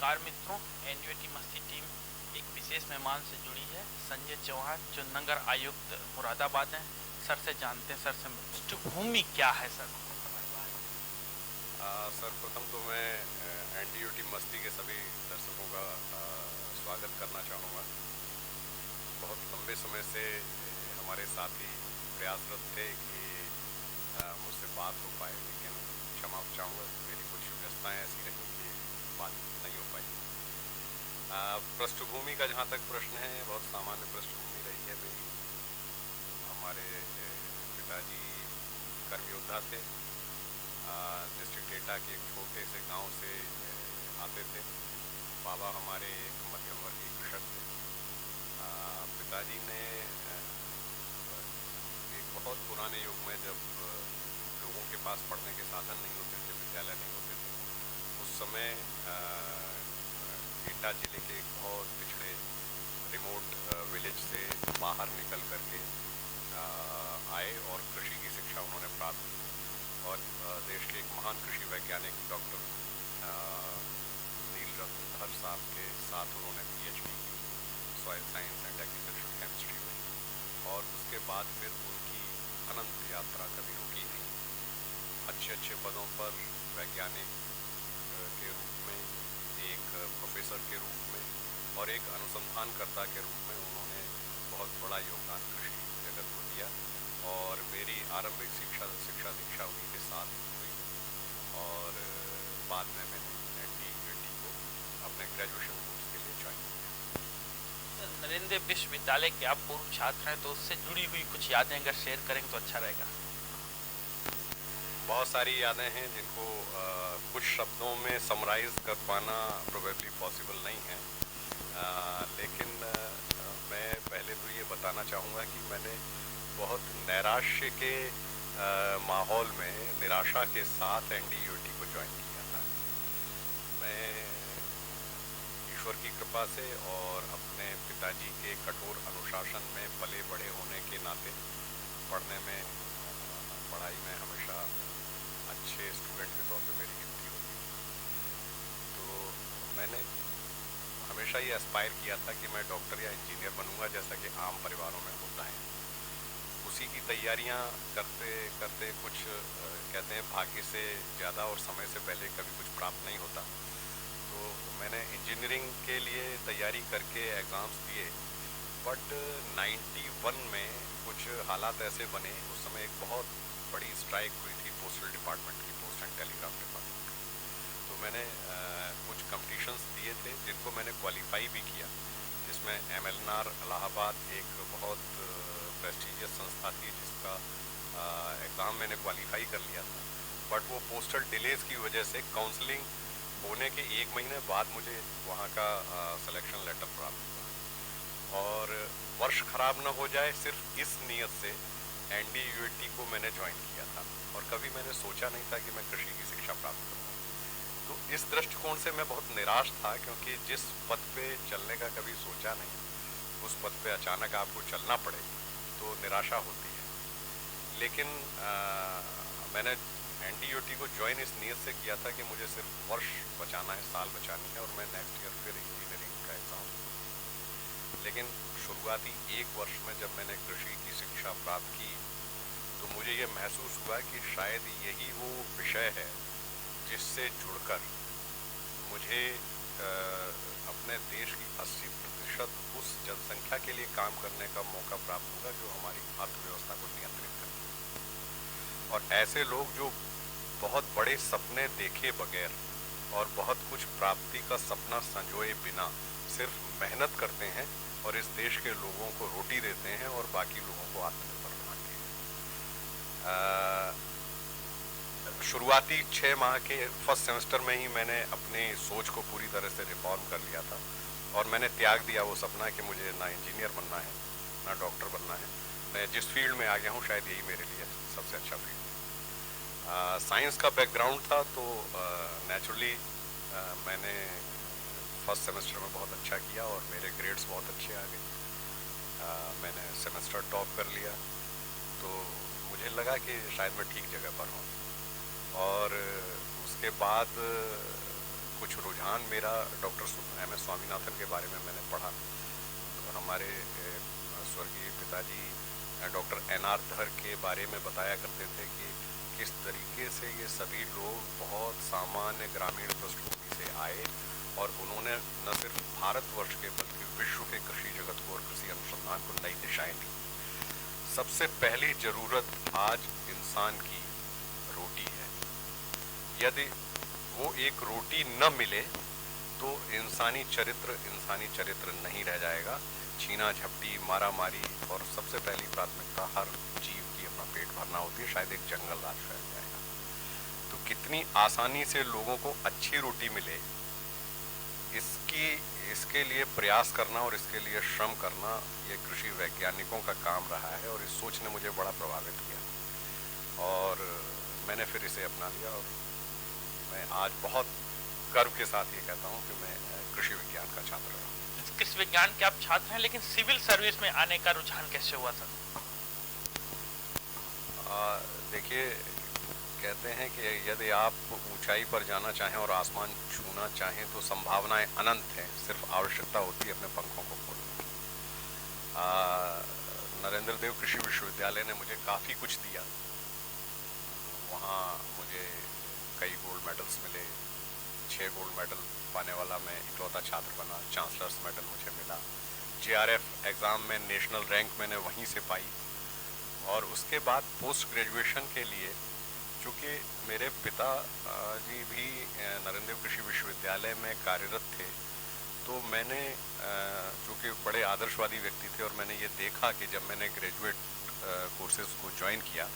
नमस्कार मित्रों, एनयूटी मस्ती टीम एक विशेष मेहमान से जुड़ी है, संजय चौहान, जो नगर आयुक्त मुरादाबाद हैं। सर से जानते हैं, सर से पृष्ठभूमि क्या है सर? सर, प्रथम तो मैं एनयूटी मस्ती के सभी दर्शकों का स्वागत करना चाहूँगा। बहुत लंबे समय से हमारे साथी प्रयासरत थे कि मुझसे बात हो पाए, लेकिन क्षमा चाहूँगा, मेरी कुछ व्यस्तताएं ऐसी रहीं कि बात नहीं हो पाई। पृष्ठभूमि का जहाँ तक प्रश्न है, बहुत सामान्य पृष्ठभूमि रही है मेरी। हमारे पिताजी कर्मयोद्धा थे, डिस्ट्रिक्ट एटा के एक छोटे से गांव से आते थे। बाबा हमारे एक मध्यम वर्गीय कृषक थे। पिताजी ने एक बहुत पुराने युग में, जब लोगों के पास पढ़ने के साधन नहीं होते थे, विद्यालय नहीं होते थे, उस समय एटा जिले के एक बहुत पिछड़े रिमोट विलेज से बाहर निकल करके आए और कृषि की शिक्षा उन्होंने प्राप्त की। और देश के एक महान कृषि वैज्ञानिक डॉक्टर नीलरत्न धर साहब के साथ उन्होंने PhD की soil science and agriculture chemistry में। और उसके बाद फिर उनकी अनंत यात्रा कभी रुकी नहीं। अच्छे पदों पर वैज्ञानिक के रूप में, एक प्रोफेसर के रूप में और एक अनुसंधानकर्ता के रूप में उन्होंने बहुत बड़ा योगदान कृषि जगत को दिया। और मेरी आरंभिक शिक्षा दीक्षा उन्हीं के साथ हुई। और बाद में मैंने एनयूटी को अपने ग्रेजुएशन कोर्स के लिए ज्वाइन किया। नरेंद्र विश्वविद्यालय के आप पूर्व छात्र हैं, तो उससे जुड़ी हुई कुछ यादें अगर शेयर करेंगे तो अच्छा रहेगा। बहुत सारी यादें हैं जिनको कुछ शब्दों में समराइज कर पाना प्रोबेबली पॉसिबल नहीं है, लेकिन मैं पहले तो ये बताना चाहूँगा कि मैंने बहुत नैराश्य के माहौल में, निराशा के साथ एनयूटी को ज्वाइन किया था। मैं ईश्वर की कृपा से और अपने पिताजी के कठोर अनुशासन में पले बड़े होने के नाते पढ़ाई में हमेशा अच्छे स्टूडेंट के तौर पे मेरी गिनती होती। तो मैंने हमेशा ये एस्पायर किया था कि मैं डॉक्टर या इंजीनियर बनूंगा, जैसा कि आम परिवारों में होता है। उसी की तैयारियां करते करते कुछ कहते हैं भाग्य से ज़्यादा और समय से पहले कभी कुछ प्राप्त नहीं होता। तो मैंने इंजीनियरिंग के लिए तैयारी करके एग्ज़ाम्स दिए, बट 91 में कुछ हालात ऐसे बने। उस समय एक बहुत बड़ी स्ट्राइक हुई थी पोस्टल डिपार्टमेंट की, पोस्ट एंड टेलीग्राफ डिपार्टमेंट की। तो मैंने कुछ कॉम्पिटिशन्स दिए थे जिनको मैंने क्वालिफाई भी किया, जिसमें MLNR इलाहाबाद एक बहुत प्रेस्टिजियस संस्था थी जिसका एग्ज़ाम मैंने क्वालिफाई कर लिया था। बट वो पोस्टल डिलेज की वजह से काउंसलिंग होने के 1 महीने बाद मुझे वहाँ का सिलेक्शन लेटर प्राप्त हुआ। और वर्ष खराब ना हो जाए, सिर्फ इस नीयत से एनयूटी को मैंने ज्वाइन किया था। और कभी मैंने सोचा नहीं था कि मैं कृषि की शिक्षा प्राप्त करूँगा। तो इस दृष्टिकोण से मैं बहुत निराश था, क्योंकि जिस पद पे चलने का कभी सोचा नहीं, उस पद पे अचानक आपको चलना पड़े तो निराशा होती है। लेकिन मैंने एनयूटी को ज्वाइन इस नीयत से किया था कि मुझे सिर्फ वर्ष बचाना है, साल बचानी है, और मैं नेक्स्ट ईयर फिर इंजीनियरिंग का एग्ज़ाम दूँ। लेकिन शुरुआती 1 वर्ष में जब मैंने कृषि की शिक्षा प्राप्त की, तो मुझे ये महसूस हुआ कि शायद यही वो विषय है जिससे जुड़कर मुझे अपने देश की 80% उस जनसंख्या के लिए काम करने का मौका प्राप्त होगा जो हमारी अर्थव्यवस्था को नियंत्रित करें। और ऐसे लोग जो बहुत बड़े सपने देखे बगैर और बहुत कुछ प्राप्ति का सपना संजोए बिना सिर्फ मेहनत करते हैं और इस देश के लोगों को रोटी देते हैं और बाकी लोगों को आत्मनिर्भर बनाते हैं। शुरुआती 6 माह के फर्स्ट सेमेस्टर में ही मैंने अपनी सोच को पूरी तरह से रिफॉर्म कर लिया था और मैंने त्याग दिया वो सपना कि मुझे ना इंजीनियर बनना है ना डॉक्टर बनना है। मैं जिस फील्ड में आ गया हूँ शायद यही मेरे लिए सबसे अच्छा फील्ड है। साइंस का बैकग्राउंड था, तो नेचुरली मैंने फर्स्ट सेमेस्टर में बहुत अच्छा किया और मेरे ग्रेड्स बहुत अच्छे आ गए। मैंने सेमेस्टर टॉप कर लिया, तो मुझे लगा कि शायद मैं ठीक जगह पर हूँ। और उसके बाद कुछ रुझान मेरा डॉक्टर एम एस स्वामीनाथन के बारे में मैंने पढ़ा। तो हमारे स्वर्गीय पिताजी डॉक्टर एन आर धर के बारे में बताया करते थे कि किस तरीके से ये सभी लोग बहुत सामान्य ग्रामीण पृष्ठभूमि से आए और उन्होंने न सिर्फ भारतवर्ष के बल्कि विश्व के कृषि जगत को और कृषि अनुसंधान को नई दिशाएं दी। सबसे पहली जरूरत आज इंसान की रोटी है। यदि वो एक रोटी न मिले तो इंसानी चरित्र नहीं रह जाएगा। छीना झपटी, मारा मारी और सबसे पहली प्राथमिकता हर जीव की अपना पेट भरना होती है, शायद एक जंगल राज फैल जाएगा। तो कितनी आसानी से लोगों को अच्छी रोटी मिले, इसके लिए प्रयास करना और इसके लिए श्रम करना ये कृषि वैज्ञानिकों का काम रहा है और इस सोच ने मुझे बड़ा प्रभावित किया और मैंने फिर इसे अपना लिया और मैं आज बहुत गर्व के साथ ये कहता हूँ कि मैं कृषि विज्ञान का छात्र रहा। कृषि विज्ञान के आप छात्र हैं, लेकिन सिविल सर्विस में आने का रुझान कैसे हुआ सर? देखिए, कहते हैं कि यदि आप ऊंचाई पर जाना चाहें और आसमान छूना चाहें तो संभावनाएं अनंत हैं, सिर्फ आवश्यकता होती है अपने पंखों को खोलने की। नरेंद्र देव कृषि विश्वविद्यालय ने मुझे काफ़ी कुछ दिया। वहाँ मुझे कई गोल्ड मेडल्स मिले, 6 गोल्ड मेडल पाने वाला मैं इकलौता छात्र बना। चांसलर्स मेडल मुझे मिला। JRF एग्ज़ाम में नेशनल रैंक मैंने वहीं से पाई और उसके बाद पोस्ट ग्रेजुएशन के लिए, चूँकि मेरे पिता जी भी नरेंद्र देव कृषि विश्वविद्यालय में कार्यरत थे, तो मैंने चूँकि बड़े आदर्शवादी व्यक्ति थे और मैंने ये देखा कि जब मैंने ग्रेजुएट कोर्सेज को ज्वाइन किया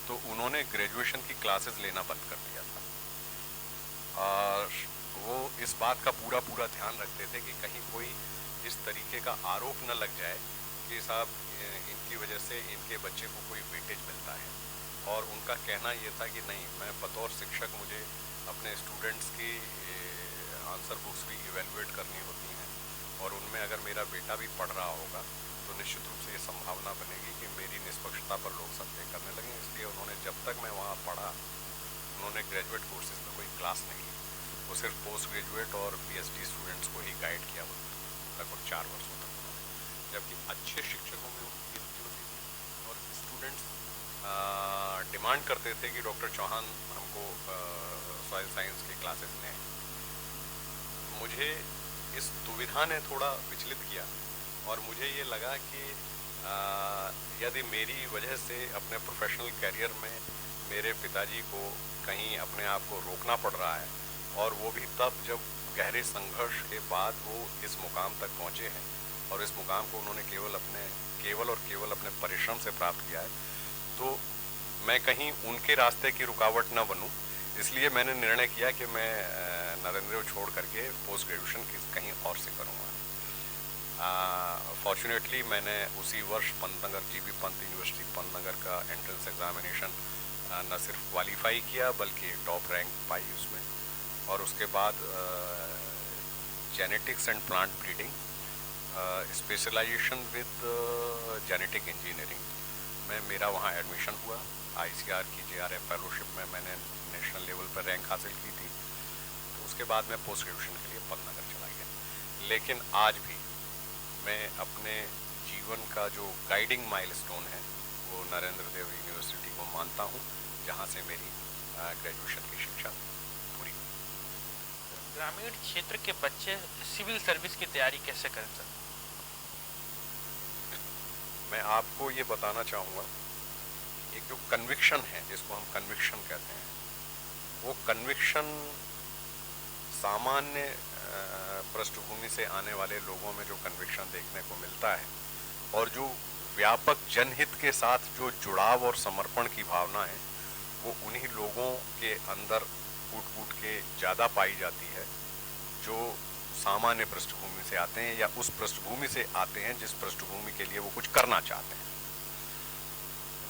तो उन्होंने ग्रेजुएशन की क्लासेस लेना बंद कर दिया था और वो इस बात का पूरा ध्यान रखते थे कि कहीं कोई इस तरीके का आरोप न लग जाए कि साहब इनकी वजह से इनके बच्चे को कोई वेटेज मिलता है। और उनका कहना ये था कि नहीं, मैं बतौर शिक्षक मुझे अपने स्टूडेंट्स की आंसर बुक्स भी इवेलुएट करनी होती हैं और उनमें अगर मेरा बेटा भी पढ़ रहा होगा तो निश्चित रूप से ये संभावना बनेगी कि मेरी निष्पक्षता पर लोग संदेह करने लगें। इसलिए उन्होंने, जब तक मैं वहाँ पढ़ा, उन्होंने ग्रेजुएट कोर्सेज में कोई क्लास नहीं ली। वो सिर्फ पोस्ट ग्रेजुएट और PhD स्टूडेंट्स को ही गाइड किया लगभग 4 वर्षों तक उन्होंने, जबकि अच्छे शिक्षकों में उनकी गिनती होती थी और स्टूडेंट्स डिमांड करते थे कि डॉक्टर चौहान हमको सॉइल साइंस की क्लासेस लें। मुझे इस दुविधा ने थोड़ा विचलित किया और मुझे ये लगा कि यदि मेरी वजह से अपने प्रोफेशनल करियर में मेरे पिताजी को कहीं अपने आप को रोकना पड़ रहा है और वो भी तब जब गहरे संघर्ष के बाद वो इस मुकाम तक पहुँचे हैं और इस मुकाम को उन्होंने केवल अपने परिश्रम से प्राप्त किया है, तो मैं कहीं उनके रास्ते की रुकावट न बनूं। इसलिए मैंने निर्णय किया कि मैं नरेंद्र छोड़ करके पोस्ट ग्रेजुएशन कहीं और से करूँगा। फॉर्चुनेटली मैंने उसी वर्ष पंतनगर GB पंत यूनिवर्सिटी पंतनगर का एंट्रेंस एग्जामिनेशन न सिर्फ क्वालिफाई किया बल्कि टॉप रैंक पाई उसमें और उसके बाद genetics and plant breeding specialization with genetic engineering में मेरा वहाँ एडमिशन हुआ। ICAR की JRF फेलोशिप में मैंने नेशनल लेवल पर रैंक हासिल की थी। तो उसके बाद मैं पोस्ट ग्रेजुएशन के लिए पंतनगर चला गया। लेकिन आज भी मैं अपने जीवन का जो गाइडिंग माइलस्टोन है वो नरेंद्र देव यूनिवर्सिटी को मानता हूँ, जहाँ से मेरी ग्रेजुएशन की शिक्षा पूरी हुई। ग्रामीण क्षेत्र के बच्चे सिविल सर्विस की तैयारी कैसे करें सर? मैं आपको ये बताना चाहूँगा, एक जो कन्विक्शन है जिसको हम कन्विक्शन कहते हैं, वो कन्विक्शन सामान्य पृष्ठभूमि से आने वाले लोगों में जो कन्विक्शन देखने को मिलता है और जो व्यापक जनहित के साथ जो जुड़ाव और समर्पण की भावना है, वो उन्हीं लोगों के अंदर कूट के ज़्यादा पाई जाती है जो सामान्य पृष्ठभूमि से आते हैं या उस पृष्ठभूमि से आते हैं जिस पृष्ठभूमि के लिए वो कुछ करना चाहते हैं।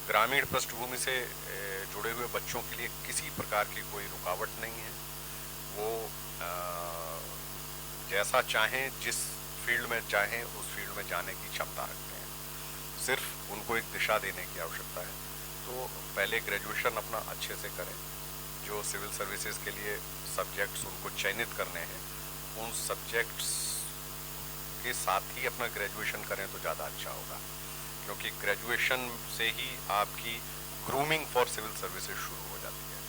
ग्रामीण पृष्ठभूमि से जुड़े हुए बच्चों के लिए किसी प्रकार की कोई रुकावट नहीं है। वो जैसा चाहें, जिस फील्ड में चाहें उस फील्ड में जाने की क्षमता रखते हैं। सिर्फ उनको एक दिशा देने की आवश्यकता है। तो पहले ग्रेजुएशन अपना अच्छे से करें। जो सिविल सर्विसेज के लिए सब्जेक्ट्स उनको चयनित करने हैं, उन सब्जेक्ट्स के साथ ही अपना ग्रेजुएशन करें तो ज़्यादा अच्छा होगा, क्योंकि ग्रेजुएशन से ही आपकी ग्रूमिंग फॉर सिविल सर्विसेज शुरू हो जाती है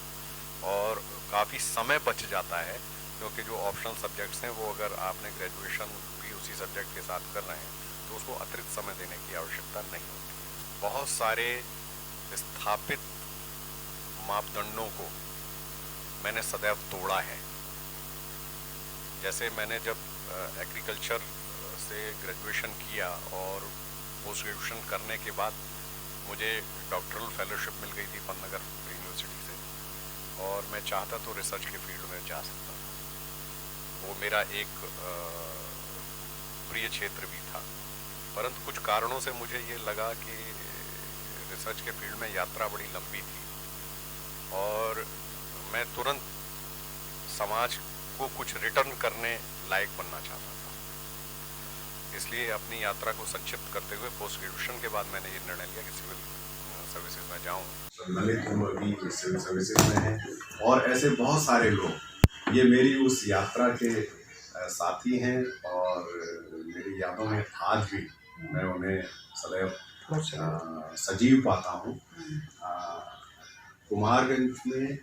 और काफ़ी समय बच जाता है, क्योंकि जो ऑप्शनल सब्जेक्ट्स हैं वो अगर आपने ग्रेजुएशन भी उसी सब्जेक्ट के साथ कर रहे हैं तो उसको अतिरिक्त समय देने की आवश्यकता नहीं होती। बहुत सारे स्थापित मापदंडों को मैंने सदैव तोड़ा है। जैसे मैंने जब एग्रीकल्चर से ग्रेजुएशन किया और पोस्ट ग्रेजुएशन करने के बाद मुझे डॉक्टरल फेलोशिप मिल गई थी पन्नागर यूनिवर्सिटी से, और मैं चाहता तो रिसर्च के फील्ड में जा सकता था, वो मेरा एक प्रिय क्षेत्र भी था। परंतु कुछ कारणों से मुझे ये लगा कि रिसर्च के फील्ड में यात्रा बड़ी लंबी थी और मैं तुरंत समाज को कुछ रिटर्न करने लायक बनना चाहता था। इसलिए अपनी यात्रा को संक्षिप्त करते हुए पोस्ट ग्रेजुएशन के बाद मैंने ये निर्णय लिया कि सिविल सर्विसेज में जाऊँ। ललित अभी सिविल सर्विसेज में है और ऐसे बहुत सारे लोग ये मेरी उस यात्रा के साथी हैं और मेरी यादों में आज भी मैं उन्हें सदैव सजीव पाता हूँ। कुमारगंज में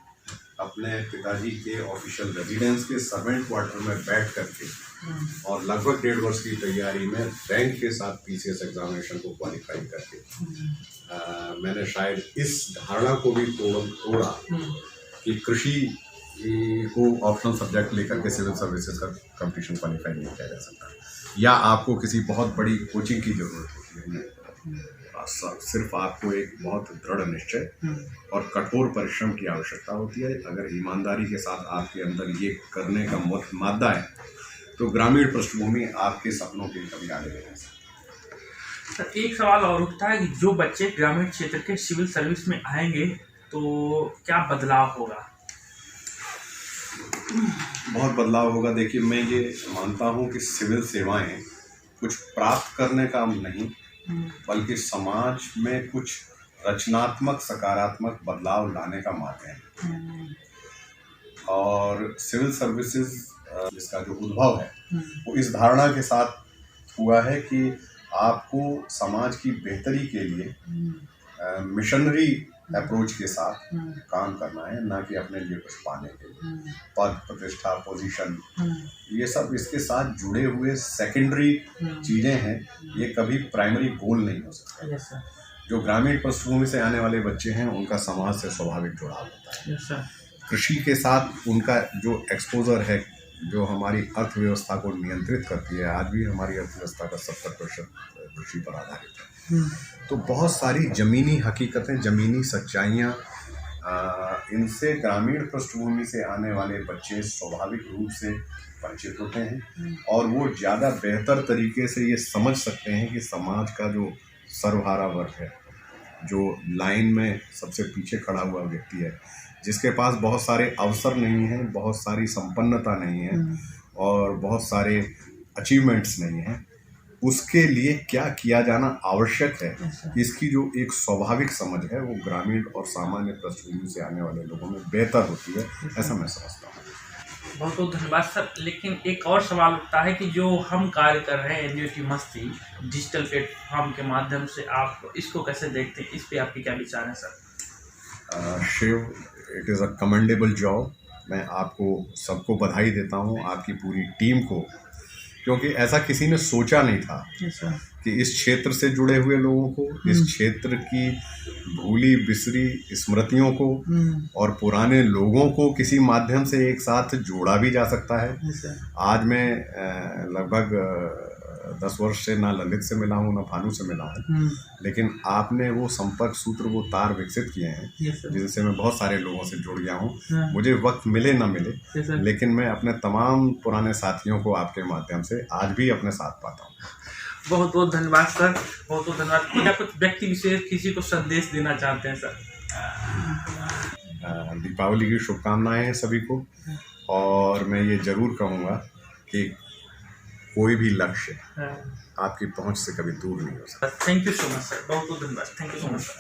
अपने पिताजी के ऑफिशियल रेजिडेंस के सर्वेंट क्वार्टर में बैठ करके और लगभग 1.5 वर्ष की तैयारी में रैंक के साथ पीसीएस एग्जामिनेशन को क्वालिफाई करके मैंने शायद इस धारणा को भी तोड़ा कि कृषि को ऑप्शनल सब्जेक्ट लेकर के सिविल सर्विसेज का कंपटीशन क्वालिफाई नहीं किया जा सकता, या आपको किसी बहुत बड़ी कोचिंग की जरूरत होती है। सिर्फ आपको एक बहुत दृढ़ निश्चय और कठोर परिश्रम की आवश्यकता होती है। अगर ईमानदारी के साथ आपके अंदर ये करने का मादा है तो ग्रामीण पृष्ठभूमि आपके सपनों के कभी आगे नहीं जा सकती। सर, एक सवाल और उठता है कि जो बच्चे ग्रामीण क्षेत्र के सिविल सर्विस में आएंगे तो क्या बदलाव होगा? बहुत बदलाव होगा। देखिए, मैं ये मानता हूँ कि सिविल सेवाएं कुछ प्राप्त करने का नहीं बल्कि समाज में कुछ रचनात्मक सकारात्मक बदलाव लाने का माध्यम है। और सिविल सर्विसेज इसका जो उद्भव है वो इस धारणा के साथ हुआ है कि आपको समाज की बेहतरी के लिए मिशनरी अप्रोच के साथ काम करना है, ना कि अपने लिए कुछ पाने के लिए पद प्रतिष्ठा पोजीशन, ये सब इसके साथ जुड़े हुए सेकेंडरी चीज़ें हैं। ये कभी प्राइमरी गोल नहीं हो सकता। जो ग्रामीण पृष्ठभूमि से आने वाले बच्चे हैं उनका समाज से स्वाभाविक जुड़ाव होता है। कृषि के साथ उनका जो एक्सपोजर है, जो हमारी अर्थव्यवस्था को नियंत्रित करती है, आज भी हमारी अर्थव्यवस्था का 70% कृषि पर आधारित है। तो बहुत सारी ज़मीनी हकीकतें, ज़मीनी सच्चाइयाँ, इनसे ग्रामीण पृष्ठभूमि से आने वाले बच्चे स्वाभाविक रूप से परिचित होते हैं और वो ज़्यादा बेहतर तरीके से ये समझ सकते हैं कि समाज का जो सर्वहारा वर्ग है, जो लाइन में सबसे पीछे खड़ा हुआ व्यक्ति है, जिसके पास बहुत सारे अवसर नहीं हैं, बहुत सारी संपन्नता नहीं है और बहुत सारे अचीवमेंट्स नहीं हैं, उसके लिए क्या किया जाना आवश्यक है, इसकी जो एक स्वाभाविक समझ है वो ग्रामीण और सामान्य पृष्ठभूमि से आने वाले लोगों में बेहतर होती है, ऐसा मैं समझता हूँ। बहुत बहुत धन्यवाद सर। लेकिन एक और सवाल उठता है कि जो हम कार्य कर रहे हैं एनयूटी मस्ती डिजिटल प्लेटफॉर्म के माध्यम से, आप इसको कैसे देखते हैं? इस पे आपके क्या विचार हैं sir? Shiv, it is a commendable job. मैं आपको सबको बधाई देता हूँ, आपकी पूरी टीम को, क्योंकि ऐसा किसी ने सोचा नहीं था कि इस क्षेत्र से जुड़े हुए लोगों को, इस क्षेत्र की भूली बिसरी स्मृतियों को और पुराने लोगों को किसी माध्यम से एक साथ जोड़ा भी जा सकता है। आज मैं लगभग 10 वर्ष से ना ललित से मिला हूँ ना भानु से मिला हूँ, लेकिन आपने वो संपर्क सूत्र, वो तार विकसित किए हैं जिनसे मैं बहुत सारे लोगों से जुड़ गया हूँ। मुझे वक्त मिले ना मिले, लेकिन मैं अपने तमाम पुराने साथियों को आपके माध्यम से आज भी अपने साथ पाता हूँ। बहुत बहुत धन्यवाद सर, बहुत बहुत धन्यवाद। क्या कुछ व्यक्ति विशेष किसी को संदेश देना चाहते हैं सर? दीपावली की शुभकामनाएं हैं सभी को, और मैं ये ज़रूर कहूँगा कि कोई भी लक्ष्य आपकी पहुंच से कभी दूर नहीं हो सकता। Thank you so much sir, बहुत बहुत धन्यवाद। Thank you so much sir.